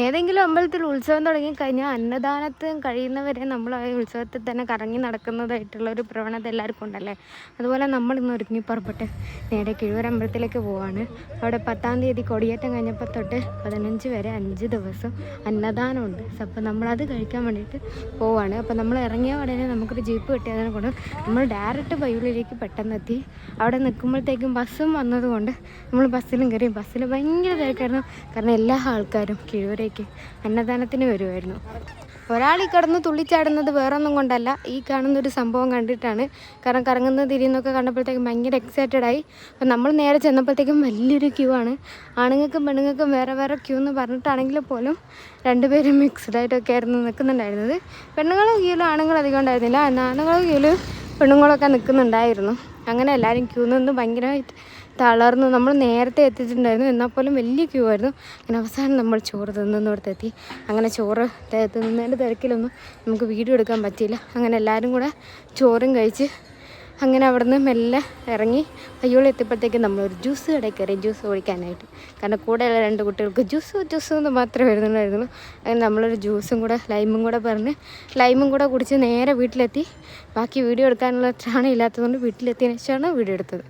ഏതെങ്കിലും അമ്പലത്തിൽ ഉത്സവം തുടങ്ങിക്കഴിഞ്ഞാൽ അന്നദാനത്തിന് കഴിയുന്നവരെ നമ്മൾ ആ ഉത്സവത്തിൽ തന്നെ കറങ്ങി നടക്കുന്നതായിട്ടുള്ളൊരു പ്രവണത എല്ലാവർക്കും ഉണ്ടല്ലേ. അതുപോലെ നമ്മളിന്ന് ഒരുങ്ങി പുറപ്പെട്ട് നേരെ കിഴൂർ അമ്പലത്തിലേക്ക് പോവാണ്. അവിടെ 10-ാം തീയതി കൊടിയേറ്റം കഴിഞ്ഞപ്പോൾ തൊട്ട് 15 വരെ 5 ദിവസം അന്നദാനമുണ്ട്. അപ്പോൾ നമ്മളത് കഴിക്കാൻ വേണ്ടിയിട്ട് പോവാണ്. അപ്പോൾ നമ്മൾ ഇറങ്ങിയ ഉടനെ നമുക്കൊരു ജീപ്പ് കിട്ടിയതിനെ കൊണ്ട് നമ്മൾ ഡയറക്റ്റ് പയ്യോളിയിലേക്ക് പെട്ടെന്നെത്തി. അവിടെ നിൽക്കുമ്പോഴത്തേക്കും ബസ്സും വന്നതുകൊണ്ട് നമ്മൾ ബസ്സിലും കയറി. ബസ്സിൽ ഭയങ്കര തിരക്കായിരുന്നു. കാരണം എല്ലാ ആൾക്കാരും കിഴൂരേക്ക് അന്നദാനത്തിന് വരുമായിരുന്നു. ഒരാൾ ഈ കിടന്ന് തുള്ളിച്ചാടുന്നത് വേറൊന്നും കൊണ്ടല്ല, ഈ കാണുന്നൊരു സംഭവം കണ്ടിട്ടാണ്. കാരണം കറങ്ങുന്ന തിരിയുന്നൊക്കെ കണ്ടപ്പോഴത്തേക്കും ഭയങ്കര എക്സൈറ്റഡായി. അപ്പം നമ്മൾ നേരെ ചെന്നപ്പോഴത്തേക്കും വലിയൊരു ക്യൂ ആണ്. ആണുങ്ങൾക്കും പെണ്ണുങ്ങൾക്കും വേറെ വേറെ ക്യൂ എന്ന് പറഞ്ഞിട്ടാണെങ്കിൽ പോലും രണ്ടുപേരും മിക്സ്ഡായിട്ടൊക്കെ ആയിരുന്നു നിൽക്കുന്നുണ്ടായിരുന്നത്. പെണ്ണുങ്ങളും ക്യൂലും ആണുങ്ങൾ അധികം ഉണ്ടായിരുന്നില്ല. എന്നാൽ ആണുങ്ങളും ക്യൂലും പെണ്ണുങ്ങളൊക്കെ നിൽക്കുന്നുണ്ടായിരുന്നു. അങ്ങനെ എല്ലാവരും ക്യൂ നിന്ന് ഭയങ്കരമായിട്ട് തളർന്നു. നമ്മൾ നേരത്തെ എത്തിയിട്ടുണ്ടായിരുന്നു, എന്നാൽ പോലും വലിയ ക്യൂ ആയിരുന്നു. അങ്ങനെ അവസാനം നമ്മൾ ചോറ് തിന്നുന്നിടത്തെത്തി. അങ്ങനെ ചോറ് തിന്നുന്നതിൻ്റെ തിരക്കിലൊന്നും നമുക്ക് വീഡിയോ എടുക്കാൻ പറ്റിയില്ല. അങ്ങനെ എല്ലാവരും കൂടെ ചോറും കഴിച്ച് അങ്ങനെ അവിടെ നിന്ന് മെല്ലെ ഇറങ്ങി പയ്യോളി എത്തിയപ്പോഴത്തേക്കും നമ്മളൊരു ജ്യൂസ് കടയിൽ കയറി ജ്യൂസ് കുടിക്കാനായിട്ട്. കാരണം കൂടെയുള്ള 2 കുട്ടികൾക്ക് ജ്യൂസ് എന്ന് മാത്രമേ വരുന്നുണ്ടായിരുന്നുള്ളൂ. അങ്ങനെ നമ്മളൊരു ജ്യൂസും കൂടെ ലൈമും കൂടെ പറഞ്ഞ് ലൈമും കൂടെ കുടിച്ച് നേരെ വീട്ടിലെത്തി. ബാക്കി വീഡിയോ എടുക്കാനുള്ള ത്രാണം ഇല്ലാത്തതുകൊണ്ട് വീട്ടിലെത്തിയതിനു ശേഷമാണ് വീഡിയോ എടുത്തത്.